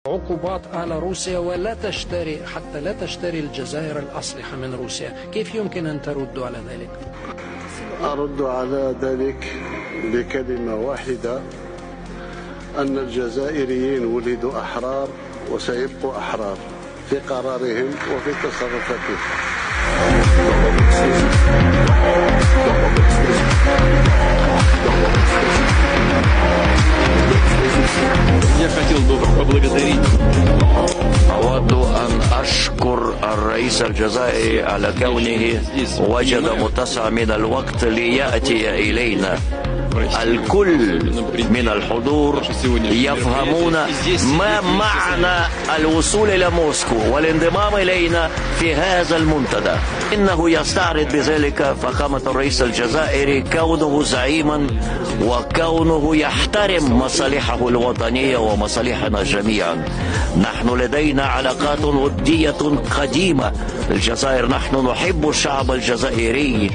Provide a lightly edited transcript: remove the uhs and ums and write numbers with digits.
عقوبات على روسيا ولا تشتري حتى لا تشتري الجزائر الأسلحة من روسيا. كيف يمكن أن تردوا على ذلك؟ أرد على ذلك بكلمة واحدة، أن الجزائريين ولدوا أحرار وسيبقوا أحرار في قرارهم وفي تصرفاتهم. أود أن أشكر الرئيس الجزائري على كونه وجد متسع من الوقت ليأتي إلينا. الكل من الحضور يفهمون ما معنى الوصول إلى موسكو والانضمام إلينا في هذا المنتدى. إنه يستعرض بذلك فخامة الرئيس الجزائري كونه زعيما وكونه يحترم مصالحه الوطنية ومصالحنا جميعا. نحن لدينا علاقات ودية قديمة. الجزائر، نحن نحب الشعب الجزائري.